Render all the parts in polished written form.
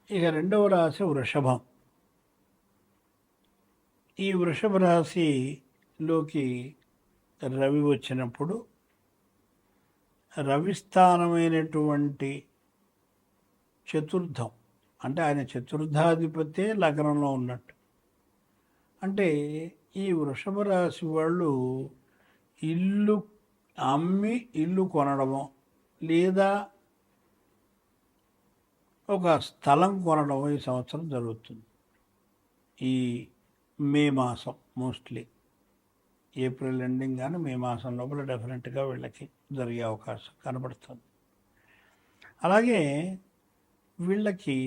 ఇక రెండవ రాశి వృషభం. ఈ వృషభ రాశిలోకి రవి వచ్చినప్పుడు రవి స్థానమైనటువంటి చతుర్థం, అంటే ఆయన చతుర్థాధిపతే లగ్నంలో ఉన్నట్టు. అంటే ఈ వృషభ రాశి వాళ్ళు ఇల్లు అమ్మి ఇల్లు కొనడమో లేదా ఒక స్థలం కొనడమో ఈ సంవత్సరం జరుగుతుంది. ఈ మే మాసం, మోస్ట్లీ ఏప్రిల్ ఎండింగ్ కానీ మే మాసం లోపల డెఫినెట్గా వీళ్ళకి జరిగే అవకాశం కనబడుతుంది. అలాగే వీళ్ళకి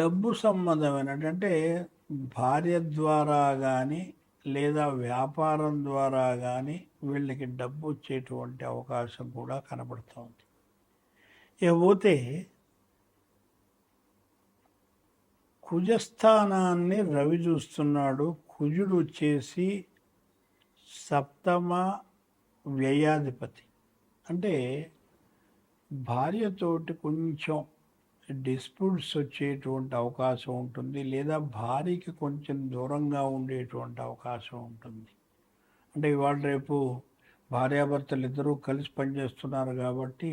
డబ్బు సంబంధమైనటువంటి భార్య ద్వారా కానీ లేదా వ్యాపారం ద్వారా కానీ వీళ్ళకి డబ్బు వచ్చేటువంటి అవకాశం కూడా కనబడుతుంది. ఇకపోతే కుజస్థానాన్ని రవి చూస్తున్నాడు. కుజుడు వచ్చేసి సప్తమ వ్యయాధిపతి. అంటే భార్యతోటి కొంచెం డిస్ప్యూట్స్ వచ్చేటువంటి అవకాశం ఉంటుంది, లేదా భార్యకి కొంచెం దూరంగా ఉండేటువంటి అవకాశం ఉంటుంది. అంటే ఇవాళ రేపు భార్యాభర్తలు ఇద్దరూ కలిసి పనిచేస్తున్నారు కాబట్టి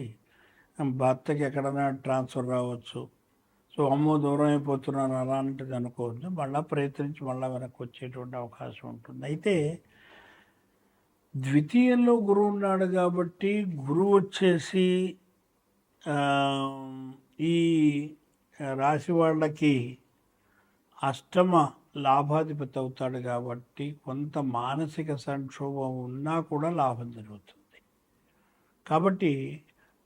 భర్తకి ఎక్కడైనా ట్రాన్స్ఫర్ రావచ్చు. సో అమ్మో దూరం అయిపోతున్నాను అలాంటిది అనుకోవద్దు. మళ్ళీ ప్రయత్నించి మళ్ళీ వెనక్కి వచ్చేటువంటి అవకాశం ఉంటుంది. అయితే ద్వితీయంలో గురువు ఉన్నాడు కాబట్టి గురువు వచ్చేసి ఈ రాశి వాళ్ళకి అష్టమ లాభాధిపతి అవుతాడు కాబట్టి కొంత మానసిక సంక్షోభం ఉన్నా కూడా లాభం జరుగుతుంది. కాబట్టి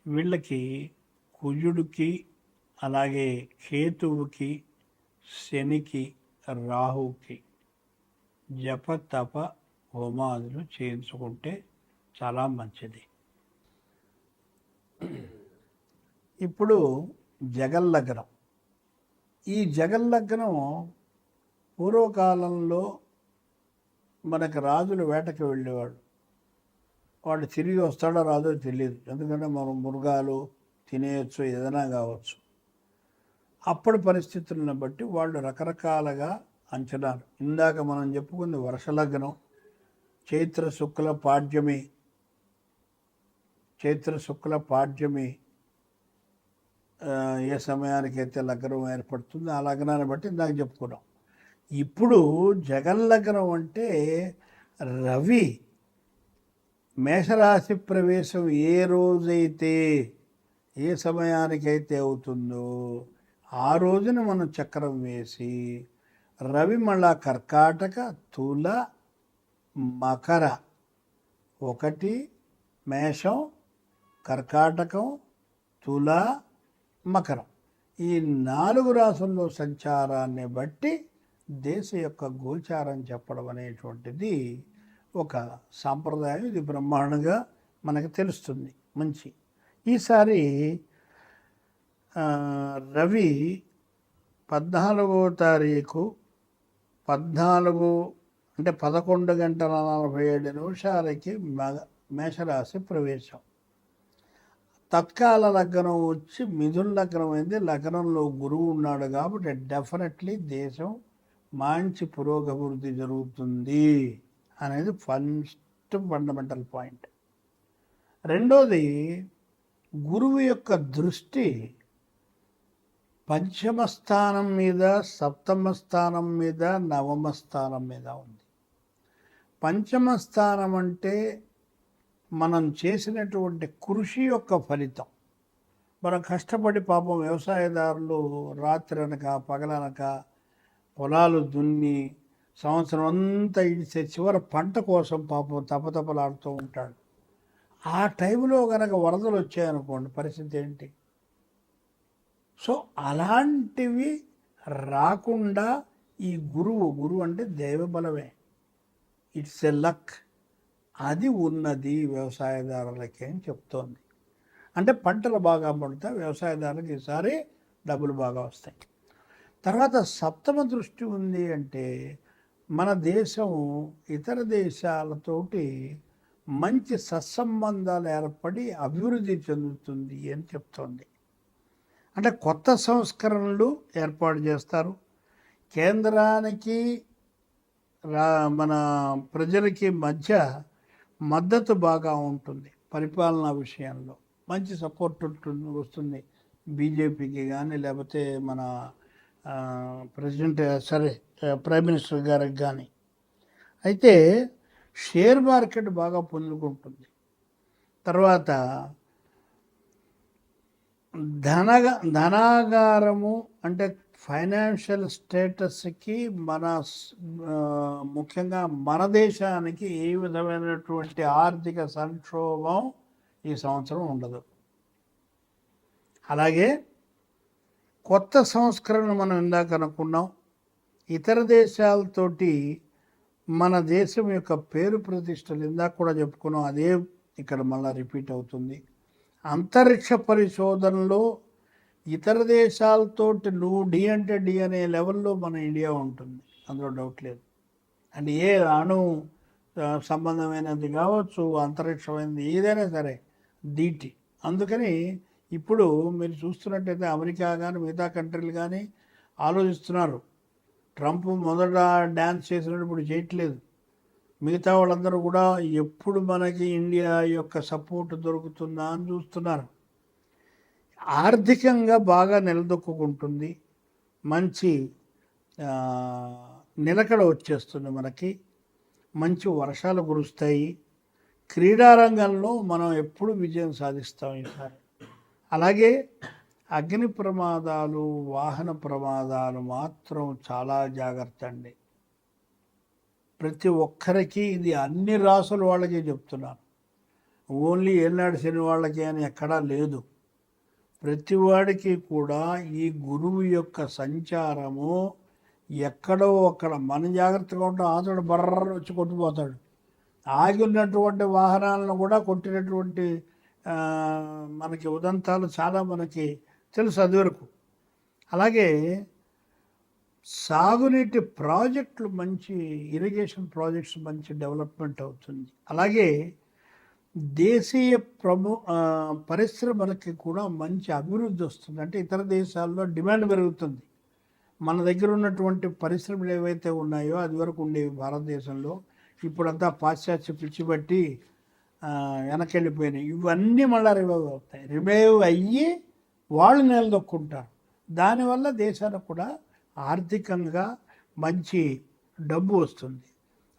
వీళ్ళకి కుజుడికి అలాగే కేతువుకి శనికి రాహుకి జప తప హోమాదులు చేయించుకుంటే చాలా మంచిది. ఇప్పుడు జగల్లగ్నం. ఈ జగల్లగ్నం పూర్వకాలంలో మనకు రాజులు వేటకి వెళ్ళేవాడు. వాడు తిరిగి వస్తాడో రాదో తెలియదు, ఎందుకంటే మనం మృగాలు తినేయచ్చు, ఏదైనా కావచ్చు. అప్పటి పరిస్థితులను బట్టి వాళ్ళు రకరకాలుగా అంచనాలు. ఇందాక మనం చెప్పుకుంది వర్షలగ్నం, చైత్ర శుక్ల పాడ్యమి ఏ సమయానికైతే లగ్నం ఏర్పడుతుందో ఆ లగ్నాన్ని బట్టి ఇందాక చెప్పుకున్నాం. ఇప్పుడు జగల్లగ్నం అంటే రవి మేషరాశి ప్రవేశం ఏ రోజైతే ఏ సమయానికైతే అవుతుందో ఆ రోజున మనం చక్రం వేసి రవి మళ్ళా కర్కాటక తుల మకర, ఒకటి మేషం, కర్కాటకం, తుల, మకరం, ఈ 4 రాసుల్లో సంచారాన్ని బట్టి దేశ యొక్క గోచారం చెప్పడం అనేటువంటిది ఒక సాంప్రదాయం. ఇది బ్రహ్మాండంగా మనకు తెలుస్తుంది. మంచి ఈసారి రవి 14వ తారీఖు 11:47 మేషరాశి ప్రవేశం. తత్కాల లగ్నం వచ్చి మిథున లగ్నం అయింది. లగ్నంలో గురువు ఉన్నాడు కాబట్టి డెఫినెట్లీ దేశం మంచి పురోగభివృద్ధి జరుగుతుంది అనేది ఫస్ట్ ఫండమెంటల్ పాయింట్. రెండోది, గురువు యొక్క దృష్టి పంచమ స్థానం మీద, సప్తమ స్థానం మీద, నవమ స్థానం మీద ఉంది. పంచమ స్థానం అంటే మనం చేసినటువంటి కృషి యొక్క ఫలితం. మనం కష్టపడి పాపం వ్యవసాయదారులు రాత్రి అనక పగలనక పొలాలు దున్ని సంవత్సరం అంతా ఇడిచే చివరి పంట కోసం పాపం తపతపలాడుతూ ఉంటాడు. ఆ టైంలో కనుక వరదలు వచ్చాయనుకోండి, పరిస్థితి ఏంటి? సో అలాంటివి రాకుండా ఈ గురువు అంటే దైవబలమే, ఇట్స్ ఎ లక్, అది ఉన్నది వ్యవసాయదారులకి అని చెప్తోంది. అంటే పంటలు బాగా పడితే వ్యవసాయదారులకు ఈసారి డబ్బులు బాగా వస్తాయి. తర్వాత సప్తమ దృష్టి ఉంది అంటే మన దేశం ఇతర దేశాలతోటి మంచి సత్సంబంధాలు ఏర్పడి అభివృద్ధి చెందుతుంది అని చెప్తోంది. అంటే కొత్త సంస్కరణలు ఏర్పాటు చేస్తారు. కేంద్రానికి మన ప్రజలకి మధ్య మద్దతు బాగా ఉంటుంది. పరిపాలనా విషయంలో మంచి సపోర్ట్ వస్తుంది బీజేపీకి కానీ, లేకపోతే మన ప్రెసిడెంట్ ప్రైమ్ మినిస్టర్ గారికి కానీ. అయితే షేర్ మార్కెట్ బాగా పుంజుకుంటుంది. తర్వాత ధనాగారము అంటే ఫైనాన్షియల్ స్టేటస్కి ముఖ్యంగా మన దేశానికి ఏ విధమైనటువంటి ఆర్థిక సంక్షోభం ఈ సంవత్సరం ఉండదు. అలాగే కొత్త సంస్కరణ మనం ఇందాక అనుకున్నాం. ఇతర దేశాలతోటి మన దేశం యొక్క పేరు ప్రతిష్టలు ఇందాక కూడా చెప్పుకున్నాం, అదే ఇక్కడ మళ్ళీ రిపీట్ అవుతుంది. అంతరిక్ష పరిశోధనలో ఇతర దేశాలతోటి నువ్వు డి అంటే డి అనే లెవెల్లో మన ఇండియా ఉంటుంది, అందులో డౌట్ లేదు. అంటే ఏ అణు సంబంధమైనది కావచ్చు, అంతరిక్షమైనది ఏదైనా సరే దీటి. అందుకని ఇప్పుడు మీరు చూస్తున్నట్టయితే అమెరికా కానీ మిగతా కంట్రీలు కానీ ఆలోచిస్తున్నారు. ట్రంప్ మొదట డ్యాన్స్ చేసినప్పుడు ఇప్పుడు చేయట్లేదు. మిగతా వాళ్ళందరూ కూడా ఎప్పుడు మనకి ఇండియా యొక్క సపోర్ట్ దొరుకుతుందా అని చూస్తున్నారు. ఆర్థికంగా బాగా నిలదొక్కుంటుంది, మంచి నిలకడ వచ్చేస్తుంది మనకి, మంచి వర్షాలు కురుస్తాయి. క్రీడారంగంలో మనం ఎప్పుడు విజయం సాధిస్తాం ఈసారి. అలాగే అగ్ని ప్రమాదాలు, వాహన ప్రమాదాలు మాత్రం చాలా జాగ్రత్త అండి. ప్రతి ఒక్కరికి ఇది అన్ని రాసుల వాళ్ళకి చెప్తున్నాను, ఓన్లీ ఏనాడు శని వాళ్ళకి అని ఎక్కడా లేదు. ప్రతివాడికి కూడా ఈ గురువు యొక్క సంచారము ఎక్కడో అక్కడ మన జాగ్రత్తగా ఉంటాం, అతడు బర్ర వచ్చి కొట్టిపోతాడు. ఆగి ఉన్నటువంటి వాహనాలను కూడా కొట్టినటువంటి మనకి ఉదంతాలు చాలా మనకి తెలుసు అది వరకు. అలాగే సాగునీటి ప్రాజెక్టులు, మంచి ఇరిగేషన్ ప్రాజెక్ట్స్ మంచి డెవలప్మెంట్ అవుతుంది. అలాగే దేశీయ పరిశ్రమలకి కూడా మంచి అభివృద్ధి వస్తుంది. అంటే ఇతర దేశాల్లో డిమాండ్ పెరుగుతుంది. మన దగ్గర ఉన్నటువంటి పరిశ్రమలు ఏవైతే ఉన్నాయో అది వరకు ఉండేవి భారతదేశంలో, ఇప్పుడంతా పాశ్చాత్య పిచ్చి బట్టి వెనకెళ్ళిపోయినాయి. ఇవన్నీ మళ్ళీ రివైవ్ అవుతాయి. రివైవ్ అయ్యి వాళ్ళు నిలదొక్కుంటారు. దానివల్ల దేశాలకు కూడా ఆర్థికంగా మంచి డబ్బు వస్తుంది.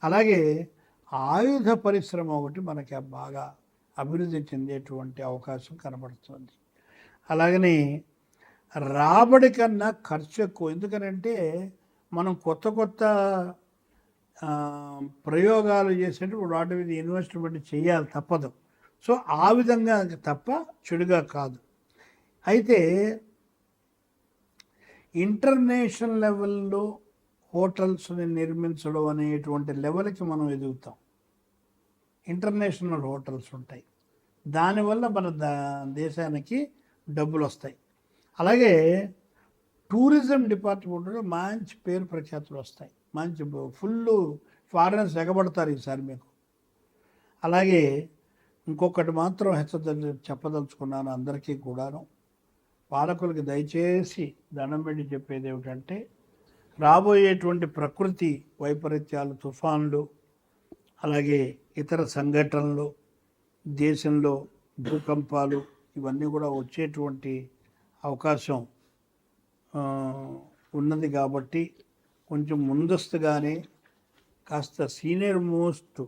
అలాగే ఆయుధ పరిశ్రమ ఒకటి మనకి బాగా అభివృద్ధి చెందేటువంటి అవకాశం కనబడుతుంది. అలాగని రాబడి కన్నా ఖర్చు ఎక్కువ. ఎందుకనంటే మనం కొత్త కొత్త ప్రయోగాలు చేసేటప్పుడు వాటి మీద ఇన్వెస్ట్మెంట్ చేయాలి, తప్పదు. సో ఆ విధంగా తప్ప చెడుగా కాదు. అయితే ఇంటర్నేషనల్ లెవెల్లో హోటల్స్ని నిర్మించడం అనేటువంటి లెవెల్కి మనం ఎదుగుతాం. ఇంటర్నేషనల్ హోటల్స్ ఉంటాయి, దానివల్ల మన దేశానికి డబ్బులు వస్తాయి. అలాగే టూరిజం డిపార్ట్మెంట్లో మంచి పేరు ప్రఖ్యాతులు వస్తాయి, మంచి ఫుల్ ఫారినర్స్ ఎగబడతారు ఈసారి మీకు. అలాగే ఇంకొకటి మాత్రం చెప్పదలుచుకున్నాను అందరికీ కూడాను, పాలకులకి దయచేసి దండం పెట్టి చెప్పేది ఏమిటంటే, రాబోయేటువంటి ప్రకృతి వైపరీత్యాలు, తుఫాన్లు, అలాగే ఇతర సంఘటనలు, దేశంలో భూకంపాలు, ఇవన్నీ కూడా వచ్చేటువంటి అవకాశం ఉన్నది. కాబట్టి కొంచెం ముందస్తుగానే కాస్త సీనియర్ మోస్ట్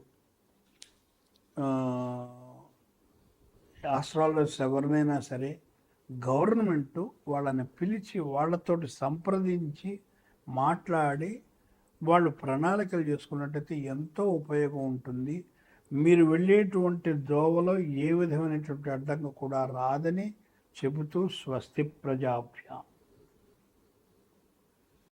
ఆస్ట్రాలజర్స్ ఎవరినైనా సరే గవర్నమెంటు వాళ్ళని పిలిచి వాళ్ళతోటి సంప్రదించి మాట్లాడి వాళ్ళు ప్రణాళికలు చేసుకున్నట్టయితే ఎంతో ఉపయోగం ఉంటుంది. మీరు వెళ్ళేటువంటి దోవలో ఏ విధమైనటువంటి అడ్డంకి కూడా రాదని చెబుతూ స్వస్తి ప్రజాభ్యాం.